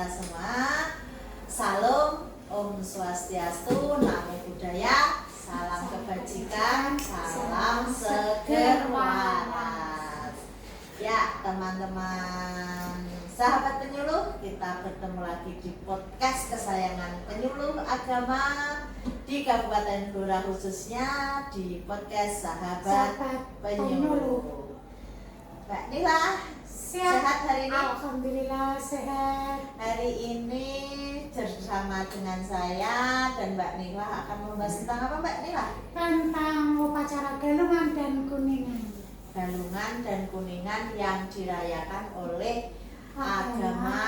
kita semua. Salam, Om Swastiastu, Namo Buddhaya, salam kebajikan, salam seger waras. Ya teman-teman sahabat penyuluh, kita bertemu lagi di podcast kesayangan penyuluh agama di Kabupaten Blora, khususnya di podcast Sahabat Penyuluh. Mbak Nila, sehat hari ini? Alhamdulillah sehat. Hari ini bersama dengan saya dan Mbak Nila akan membahas tentang apa, Mbak Nila? Tentang upacara Galungan dan Kuningan. Galungan dan Kuningan yang dirayakan oleh agama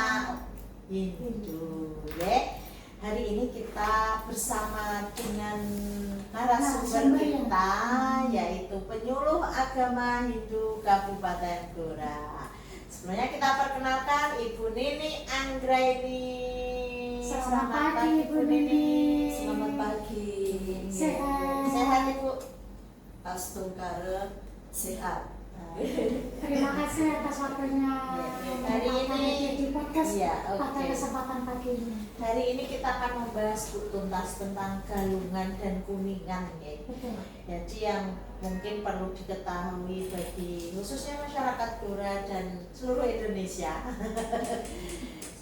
Hindu. Hari ini kita bersama dengan narasumber kita, yaitu penyuluh agama Hindu Kabupaten Blora. Sebelumnya kita perkenalkan Ibu Nini Anggraini. Selamat pagi Ibu Nini. Selamat pagi. Sehat. Sehat Ibu. Astungkara sehat. Terima kasih atas waktunya. Hari ini di podcast pada oke. kesempatan pagi ini. Hari ini kita akan membahas tuntas tentang Galungan dan Kuningan, ya. Betul. Jadi yang mungkin perlu diketahui bagi khususnya masyarakat Blora dan seluruh Indonesia.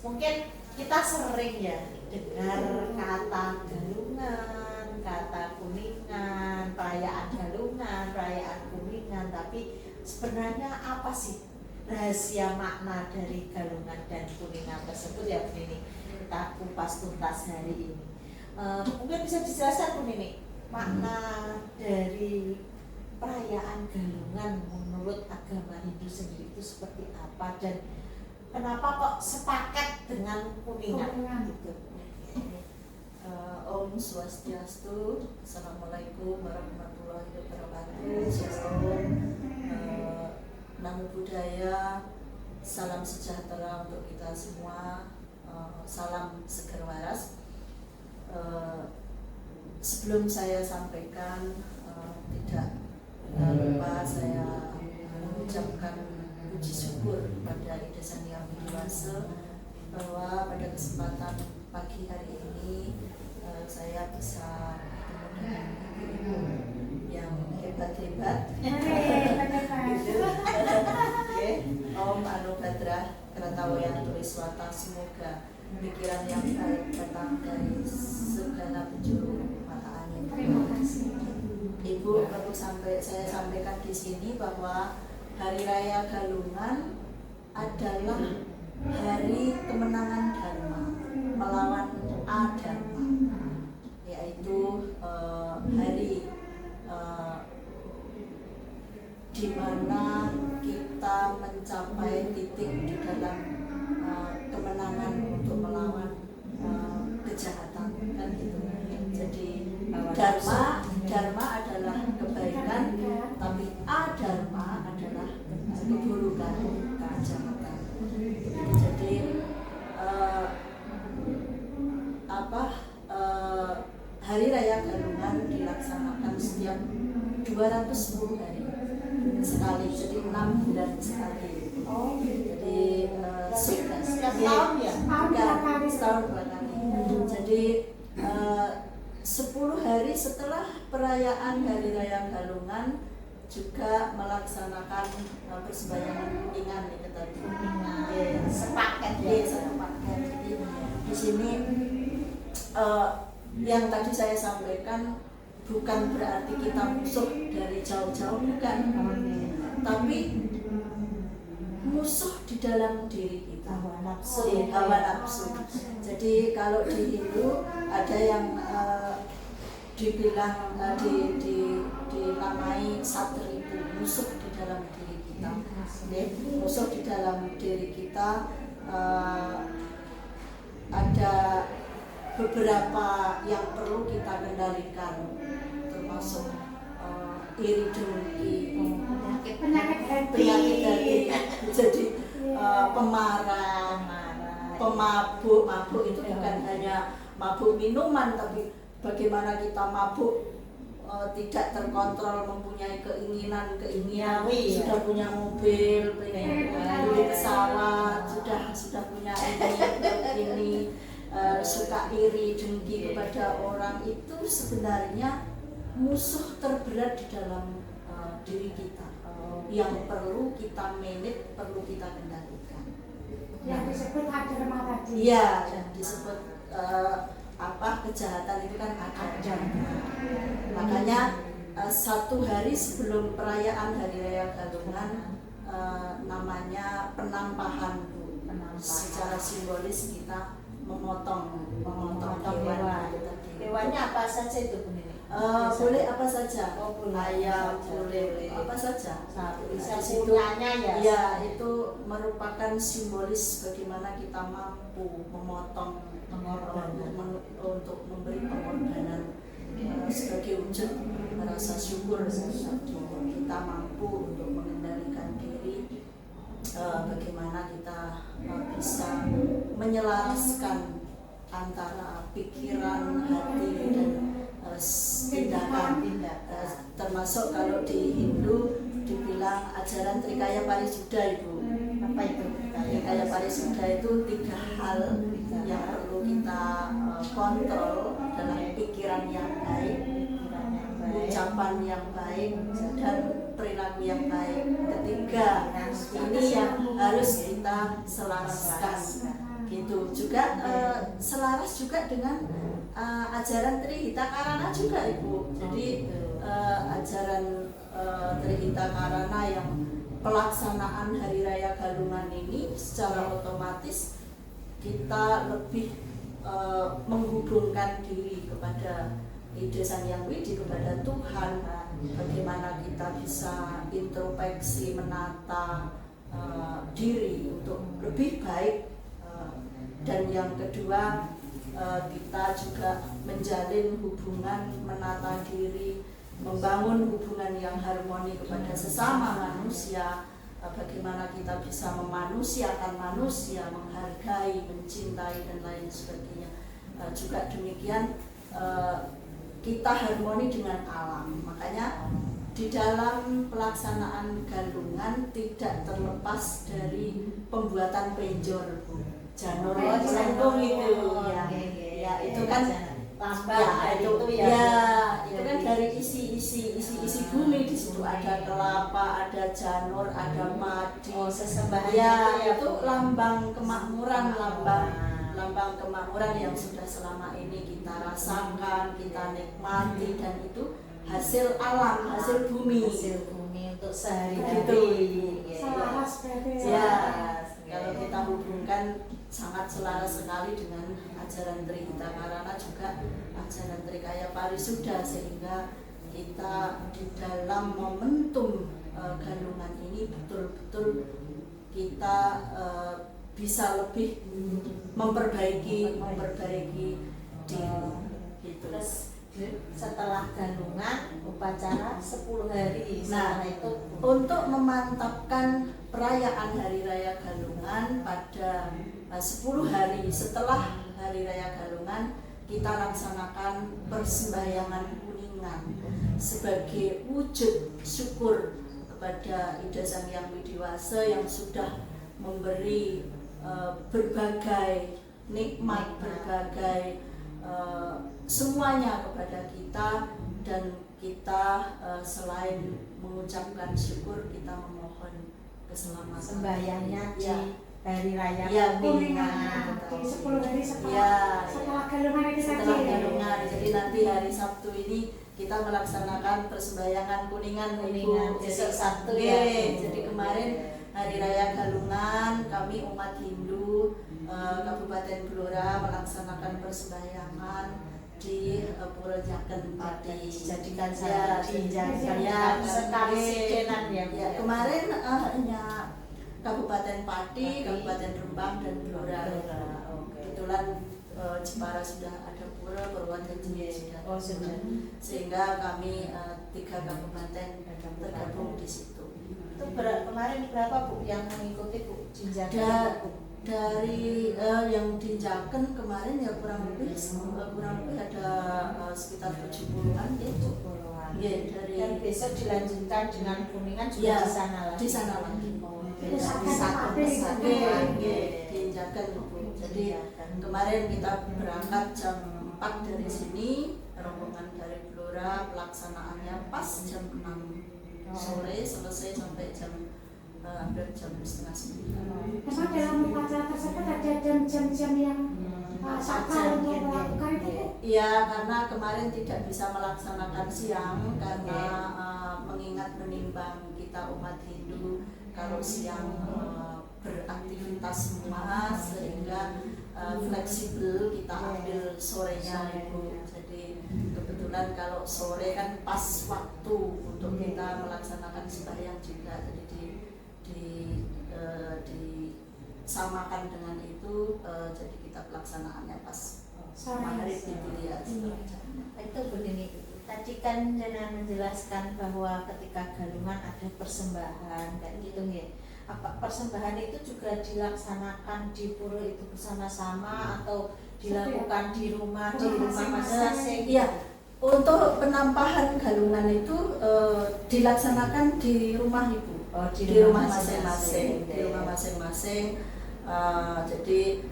Mungkin kita sering ya dengar kata Galungan, kata Kuningan, perayaan Galungan, perayaan Kuningan, tapi sebenarnya apa sih rahasia makna dari Galungan dan Kuningan tersebut, ya Bu Nini? Kita kupas tuntas hari ini. Mungkin bisa dijelaskan Bu Nini makna dari perayaan Galungan menurut agama Hindu sendiri itu seperti apa, dan kenapa kok sepakat dengan Kuningan gitu? Om Swastiastu. Assalamualaikum warahmatullahi wabarakatuh. Shalom. Namo Buddhaya. Salam sejahtera untuk kita semua. Salam seger waras. Sebelum saya sampaikan, tidak lupa saya mengucapkan puji syukur kepada Ida Sang Hyang Widi Wasa bahwa pada kesempatan pagi hari ini saya bisa bertemu dengan ibu-ibu yang hebat-hebat. Oke, Om Anu Badra Keratawayan Turiswata, semoga pikiran yang baik datang dari segala penjuru mata angin. Terima kasih. Ibu, perlu saya sampaikan di sini bahwa Hari Raya Galungan adalah hari kemenangan Dharma melawan adharma, yaitu hari di mana kita mencapai titik di dalam kemenangan untuk melawan kejahatan, kan gitu. Jadi dharma adalah kebaikan, tapi adharma adalah keburukan, kejahatan. Jadi Hari Raya Galungan dilaksanakan setiap 210 hari sekali, jadi 6 bulan sekali. Oh, Jadi Setiap tahun ya? setahun 2 kali. Jadi 10 hari setelah perayaan Hari Raya Galungan juga melaksanakan persembahyangan Kuningan itu tadi. Sepaket ya. Sepaket. Jadi di sini yang tadi saya sampaikan bukan berarti kita musuh dari jauh-jauh, bukan, tapi musuh di dalam diri kita, Hawa nafsu. hawa nafsu. Jadi kalau di Hindu ada yang dibilang dinamai satripu, musuh di dalam diri kita. Musuh di dalam diri kita ada beberapa yang perlu kita kendalikan, termasuk iri dengki, penyakit hati. Jadi pemarah, mabuk itu bukan hanya mabuk minuman, tapi bagaimana kita mabuk tidak terkontrol, mempunyai keinginan Duniawi, ya. sudah punya mobil, pengen beli pesawat, sudah punya ini suka iri, dengki kepada orang, itu sebenarnya musuh terberat di dalam diri kita yang perlu kita manage, perlu kita kendalikan. Yang disebut aderma tadi. Iya, yang disebut kejahatan itu kan ada. Makanya satu hari sebelum perayaan Hari Raya Galungan namanya penampahan, Bu. Secara simbolis kita memotong hewan. Hewannya apa saja itu, Bu Nini? Boleh apa saja, Oh, boleh. ayam, boleh apa saja. Bisa Di situ, punyanya ya. ya, itu merupakan simbolis bagaimana kita mampu memotong untuk memberi pengorbanan sebagai wujud rasa syukur. Kita mampu untuk mengendalikan diri, bagaimana kita bisa menyelaraskan antara pikiran, hati, dan tindakan. Termasuk kalau di Hindu dibilang ajaran Trikaya Parisuddha, Ibu. Apa itu? Trikaya Parisuddha itu 3 hal yang perlu kita kontrol dalam pikiran yang baik, ucapan yang baik, dan perilaku yang baik. Ketiga, ini yang harus kita selaraskan. Gitu juga selaras juga dengan ajaran Trihita Karana juga, Ibu. Jadi ajaran Trihita Karana yang pelaksanaan Hari Raya Galungan ini secara otomatis kita lebih menghubungkan diri kepada Ide Sang Hyang Widi, kepada Tuhan. Bagaimana kita bisa introspeksi, menata diri untuk lebih baik. Dan yang kedua, kita juga menjalin hubungan, menata diri, membangun hubungan yang harmoni kepada sesama manusia. Bagaimana kita bisa memanusiakan manusia, menghargai, mencintai, dan lain sebagainya. Juga demikian, kita harmoni dengan alam. Makanya di dalam pelaksanaan Galungan tidak terlepas dari pembuatan penjor, Bu. Janur jangkung itu ya itu kan lambang itu kan dari isi bumi. Di situ ada kelapa, ada janur, ada padi. Sesembahan ya, itu lambang kemakmuran, lambang kemakmuran yang sudah selama ini kita rasakan, kita nikmati, dan itu hasil alam, hasil bumi untuk sehari-hari. Selaras berarti. Ya, kalau kita hubungkan sangat selaras sekali dengan ajaran Trihita Karana, juga ajaran Trikaya Parisuddha, sehingga kita di dalam momentum Galungan ini betul-betul kita bisa lebih memperbaiki diri gitu. Terus setelah Galungan upacara 10 hari. Nah, itu untuk memantapkan perayaan Hari Raya Galungan pada 10 hari setelah Hari Raya Galungan, kita laksanakan persembahyangan kuningan sebagai wujud syukur kepada Ida Sang Hyang Widiwasa yang sudah memberi berbagai nikmat, berbagai semuanya kepada kita, dan kita selain mengucapkan syukur, kita memohon keselamatan. sembahyangnya di Ya. Hari Raya Kuningan di 10 hari setelah Galungan itu tadi. Setelah Galungan, jadi nanti hari Sabtu ini kita melaksanakan persembahyangan kuningan, Ibu. besok Sabtu ya. ya. Jadi kemarin Hari Raya Galungan, kami umat Hindu Kabupaten Blora melaksanakan persembahyangan di Pura Jaken Pati. Dijadikan Ya, satu dijadikan ya, sekali sidenan ya. Ya, kemarin hanya Kabupaten Pati, Kabupaten Rembang, dan Blora. Kebetulan Jepara sudah ada pura, Purwodadi sudah. Sehingga kami 3 kabupaten tergabung di situ. Itu kemarin berapa, Bu, yang mengikuti, Bu? Dari yang di Jaken kemarin ya kurang lebih ada sekitar 70-an ya. Nggih, dari Dan besok dilanjutkan dengan Kuningan juga Ya, di sana lagi. di sana lagi. Beda Pusat di satu Kabupaten, pusat. Nggih, nggih, diinjakan Ibu. Jadi kemarin kita berangkat jam 4 dari sini, rombongan dari Blora, pelaksanaannya pas jam 6 sore, selesai sampai hampir jam setengah 9. Memang dalam upacara tersebut ada jam-jam yang sakral untuk melakukan itu. Iya, karena kemarin tidak bisa melaksanakan siang karena mengingat menimbang kita umat Hindu kalau siang beraktivitas semua, sehingga fleksibel kita ambil sorenya Ibu. Jadi kebetulan kalau sore kan pas waktu untuk kita melaksanakan sembahyang juga, jadi disamakan dengan itu, jadi kita pelaksanaannya pas maghrib itu ya. Itu begini, tadi kan Jana menjelaskan bahwa ketika Galungan ada persembahan kayak gitu nggih. Apa persembahan itu juga dilaksanakan di pura itu bersama-sama atau dilakukan di rumah masing-masing? Iya, untuk penampahan Galungan itu dilaksanakan di rumah Ibu. Di rumah masing-masing. Di rumah masing-masing. Jadi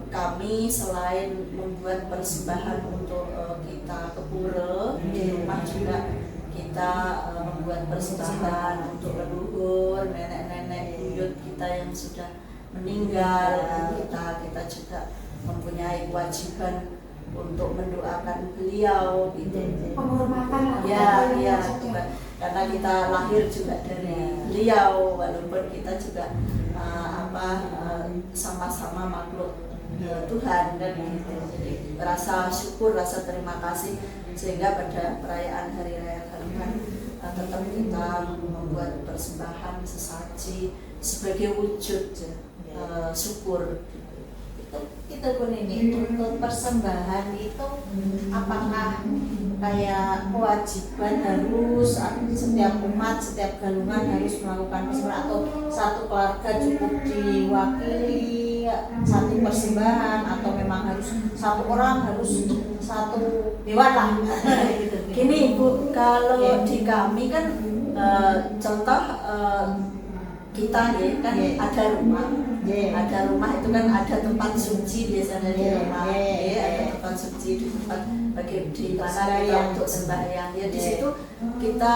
kami selain membuat persembahan untuk kita ke pura, di rumah juga kita membuat persembahan untuk leluhur, nenek-nenek buyut kita yang sudah meninggal. Kita juga mempunyai kewajiban untuk mendoakan beliau gitu. Penghormatan lah. Ya, karena kita lahir juga dari beliau, walaupun kita juga sama-sama makhluk Tuhan dan gitu. Jadi rasa syukur, rasa terima kasih, sehingga pada perayaan Hari Raya Galungan tetap kita membuat persembahan sesaji sebagai wujud syukur. Itu pun ini untuk persembahan itu apakah kayak kewajiban harus setiap umat, setiap Galungan harus melakukan persembahan, atau satu keluarga cukup diwakili satu persembahan, atau memang harus satu orang harus satu hewan lah gitu. Gini Ibu, kalau di kami kan contoh kita nih kan ada rumah. Ada rumah itu kan ada tempat suci biasanya di rumah, ada tempat suci di tempat di mana kita untuk sembahyang. Ya di situ kita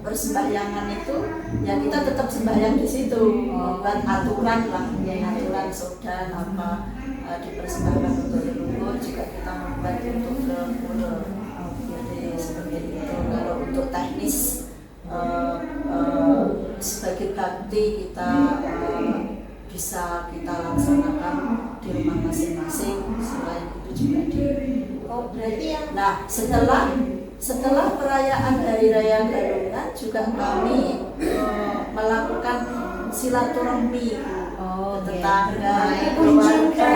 persembahyangan itu ya kita tetap sembahyang di situ, buat aturan lah, aturan sodan apa dipersembahkan untuk leluhur juga kita membuat untuk leluhur. Jadi seperti itu. Kalau untuk teknis sebagai bakti kita bisa kita laksanakan di rumah masing-masing, selain itu juga di berarti yang setelah perayaan Hari Raya Galungan juga kami melakukan silaturahmi tetangga, keluarga.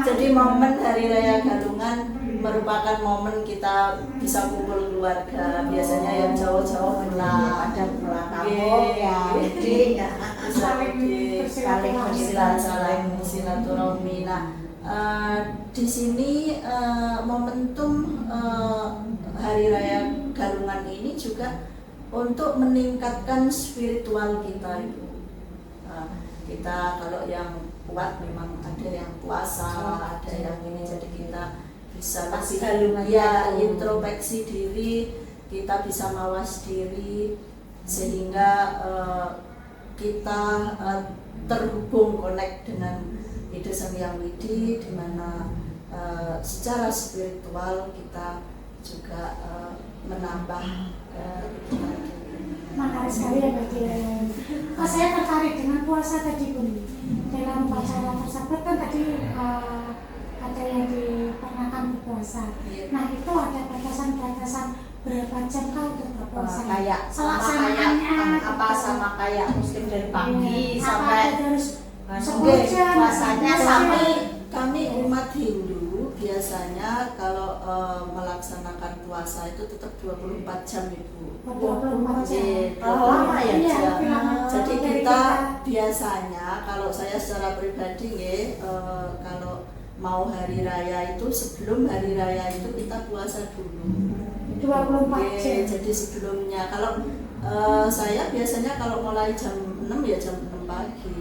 Jadi momen Hari Raya Galungan merupakan momen kita bisa kumpul keluarga, biasanya yang jauh-jauh pulang, ada pulang kampung ya, jadi saling bersilaturahmi. Nah, di sini momentum Hari Raya Galungan ini juga untuk meningkatkan spiritual kita itu. Kita kalau yang kuat memang ada yang puasa, ada yang ini, jadi kita bisa lebih introspeksi diri, kita bisa mawas diri, sehingga kita terhubung, connect dengan Ide Sang Hyang Widi, di mana secara spiritual kita juga menambah menarik sekali ya Mbak Dian. Saya tertarik dengan puasa tadi pun. Dalam upacara tersebut kan tadi ada yang dipernahkan berpuasa. Nah itu ada batasan-batasan berapa jam kah untuk berpuasa? Kayak sama kayak Muslim dari pagi sampai harus 10 jam puasanya sampai kami umat Hindu biasanya kalau melaksanakan puasa itu tetap 24 jam Ibu. 24 jam. Lama ya? Jadi kita biasanya, kalau saya secara pribadi kalau mau hari raya itu, sebelum hari raya itu kita puasa dulu. 24 jam. Jadi sebelumnya kalau saya biasanya kalau mulai jam 6 ya jam 6 pagi.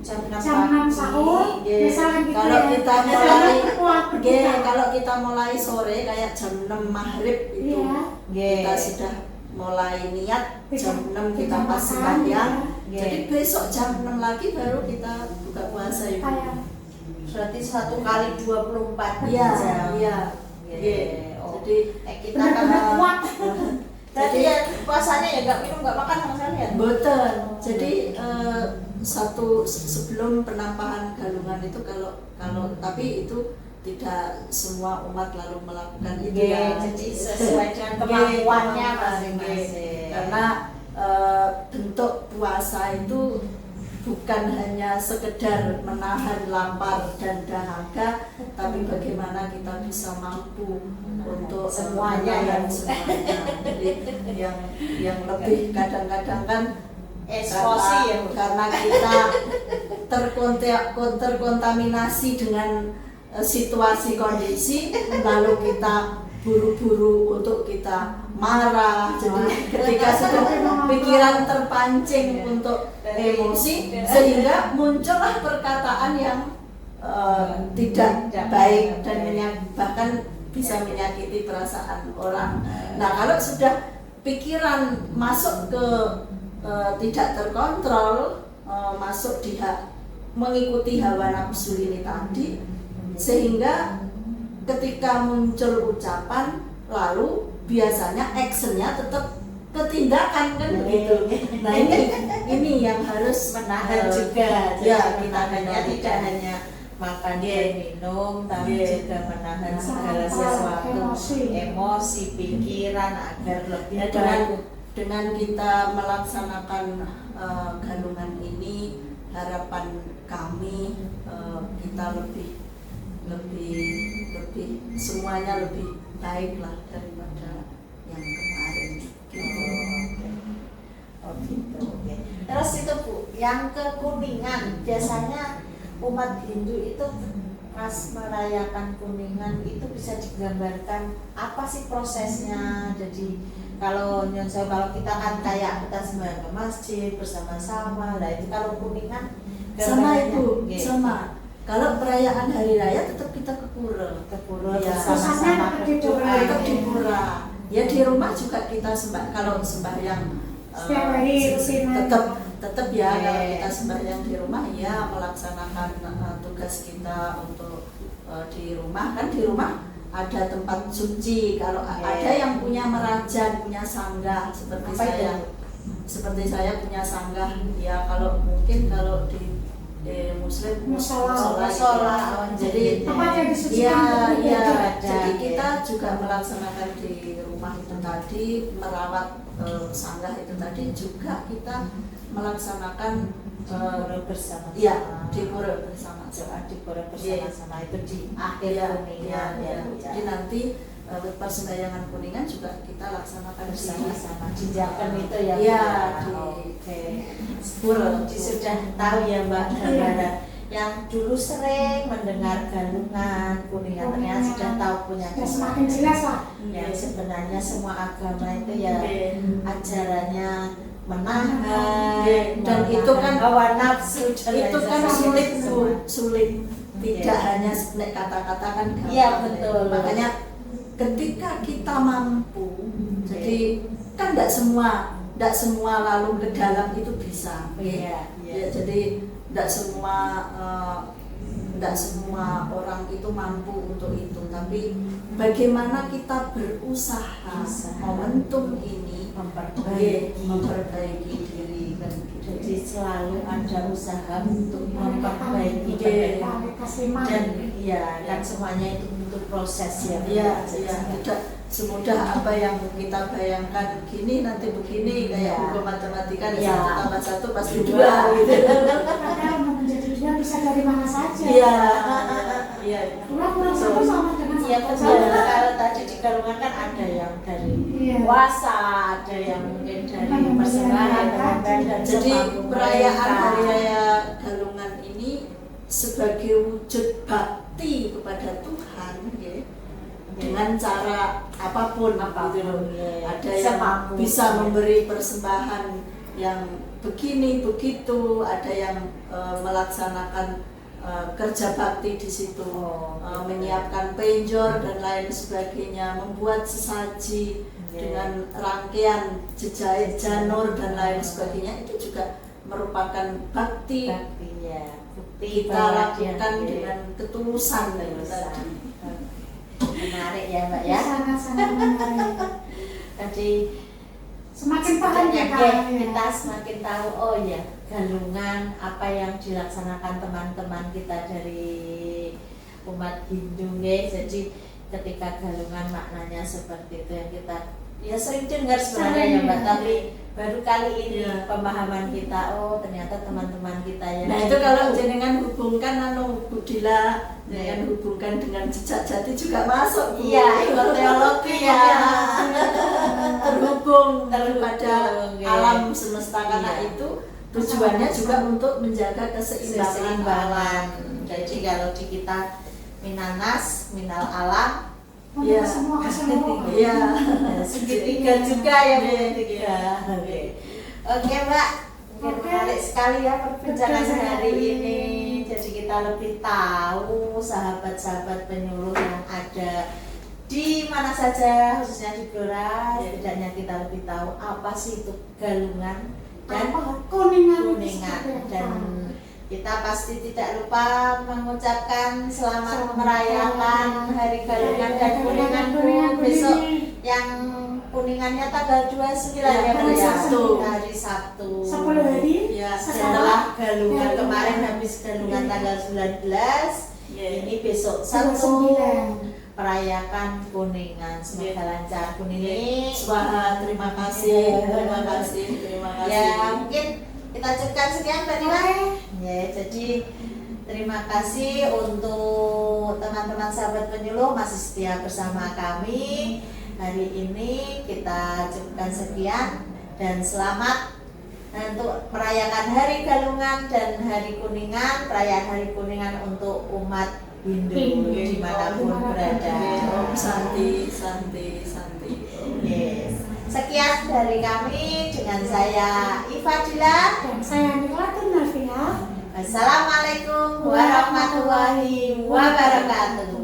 Jam 6 Jam 6 sahur, Nggih. misalnya gitu Kalau ya. kita mulai Waktu nggih, kita. kalau kita mulai sore kayak jam 6 maghrib itu Iya. kita sudah mulai niat jam 6 kita Kita pas makan, sembahyang. ya. Jadi besok jam 6 lagi baru kita buka puasa itu. Kayak Berarti 1 kali 24 Iya, jam. iya. Iya. Iya. Oh. Jadi Kita benar-benar kan kuat. berarti ya puasanya ya nggak minum nggak makan sama sekali ya. boten. Jadi satu sebelum penampahan galungan itu kalau tapi itu tidak semua umat lalu melakukan itu ya. Jadi sesuai dengan kemampuannya masing-masing. Karena bentuk puasa itu bukan hanya sekedar menahan lapar dan dahaga, tapi bagaimana kita bisa mampu untuk Semuanya menahan ya. semuanya. Jadi yang lebih kadang-kadang kan Emosi ya. karena kita terkontaminasi dengan situasi kondisi, lalu kita buru-buru untuk kita marah. Jadi ketika sudah pikiran terpancing untuk emosi, sehingga muncullah perkataan yang tidak baik dan bahkan bisa menyakiti perasaan orang. Nah, kalau sudah pikiran masuk ke tidak terkontrol, masuk mengikuti hawa nafsu ini tadi, sehingga ketika muncul ucapan, lalu biasanya actionnya tetap ketindakan kan begitu. Nah ini yang harus Menahan juga. Ya, Jadi kita menahannya kendalikan. tidak hanya makan dan minum, tapi juga menahan segala sesuatu, emosi, pikiran agar lebih Ya, baik. dengan kita melaksanakan galungan ini, harapan kami kita lebih semuanya lebih baik lah daripada yang kemarin gitu. Oh gitu. Oke. Terus itu Bu, yang ke Kuningan biasanya umat Hindu itu pas merayakan Kuningan itu bisa digambarkan apa sih prosesnya? Jadi kalau kita kan kayak kita sembahyang ke masjid bersama-sama, lah itu kalau Kuningan Sama gambarannya, Ibu, oke. sama. Kalau perayaan hari raya tetap kita ke pura. Ke pura Ya, bersama-sama Pusatnya di pura. Tetap di pura. Ya di rumah juga kita kalau sembahyang Setiap hari rutinan. tetap ya. Oke. Kalau kita sembahyang di rumah ya melaksanakan tugas kita untuk di rumah. Kan di rumah ada tempat suci. Kalau Oke. ada yang punya merajan, punya sanggah seperti Apa saya. itu? Seperti saya punya sanggah. Ya kalau mungkin kalau di Muslim Musola. Musola. Jadi Apa yang disucikan itu ya, ada. jadi kita juga melaksanakan di rumah itu tadi, merawat sanggah itu tadi, juga kita melaksanakan pura bersama-sama. ya di pura bersama. Doa di pura bersama-sama itu di akhir Ya, Kuningan ya. Bu, ya. Jadi nanti persembahyangan Kuningan juga kita laksanakan Bersama-sama Jinjakan itu ya Bu, Ya, oke. pura. Sudah tahu ya Mbak Barbara yang dulu sering mendengar galungan Kuningan ternyata sudah tahu punya Ya, semakin jelas lah. yang sebenarnya semua agama itu ya Oke. ajarannya menahan Dan itu kan hawa nafsu dan Itu lain kan sebagainya. sulit Bu, sulit. Tidak Iya. hanya kata-kata kan gampang. Iya, betul. Makanya ketika kita mampu, jadi kan tidak semua lalu ke dalam itu bisa. Iya, iya. Ya, jadi tidak semua orang itu mampu untuk itu, tapi bagaimana kita berusaha momentum ini memperbaiki diri kan gitu. Jadi selalu ada usaha untuk memperbaiki Iya. mereka. Dan iya kan semuanya itu butuh proses ya. Iya, tidak semudah apa yang kita bayangkan gini nanti begini kayak Iya. buku matematika Iya. 1 tambah 1 pasti 2 gitu. Padahal mau menjadi dia bisa dari mana saja. Iya. Iya. Kurang satu sama dengan Iya satu. betul. Kalau tadi di galungan kan ada yang dari Iya. puasa, ada yang mungkin dari persembahan, dan Jadi semampu perayaan mereka. hari raya Galungan ini sebagai wujud bakti bakti kepada Tuhan ya, dengan cara apapun gitu loh. Ada yang Semampu. bisa memberi persembahan yang begini begitu, ada yang melaksanakan kerja bakti di situ, menyiapkan penjor dan lain sebagainya, membuat sesaji dengan rangkaian jejait janur dan lain sebagainya, itu juga merupakan bakti. Bukti Kita bahwa dia lakukan dengan ketulusan itu tadi. Menarik ya Mbak ya. Sangat-sangat menarik. Jadi Semakin paham kita. kita semakin tahu, oh ya, galungan apa yang dilaksanakan teman-teman kita dari umat Hindu ya. Jadi ketika galungan maknanya seperti itu yang kita ya sering dengar sebenarnya ya Mbak, tapi baru kali ini pemahaman kita, oh ternyata teman-teman kita yang Nah itu kalau jenengan hubungkan Budila, jenengan hubungkan dengan jejak jati juga masuk Bu. iya ikut teologi ya. Terhubung pada ya. alam semesta karena Iya. itu tujuannya juga untuk menjaga keseimbangan Keseimbangan. alam. Jadi kalau di kita minanas, minal alam, Untuk Iya. semua keseluruhan. Iya. segitiga juga ya Bu. Iya. Tiga. Oke Mbak, mungkin Oke. menarik sekali ya perbincangan Betul hari sekali. ini. Jadi kita lebih tahu sahabat-sahabat penyuluh yang ada di mana saja, khususnya di Blora. Setidaknya kita lebih tahu apa sih itu galungan dan Kuningan. kuningan, dan kita pasti tidak lupa mengucapkan selamat merayakan Hari Galungan dan Kuningan besok yang kuningannya tanggal 29 ya Bu hari ya, Sabtu. hari Sabtu 10 hari Ya, setelah galungan Galungan. kemarin habis galungan tanggal 19, ini besok 29. Sabtu perayakan kuningan. Semoga lancar kuningan. Swaha, terima kasih, terima kasih, terima kasih. Ya mungkin kita cukupkan sekian Mbak Nina. Oke. Ya, jadi terima kasih untuk teman-teman sahabat penyuluh masih setia bersama kami. Hari ini kita cukupkan sekian dan selamat untuk merayakan Hari Galungan dan Hari Kuningan, perayaan Hari Kuningan untuk umat Hindu dimanapun berada. Om Santi, Santi, Santi. Yes. Sekian dari kami dengan saya Ifadila. Dan saya Nilatul Nafia. Assalamualaikum warahmatullahi wabarakatuh.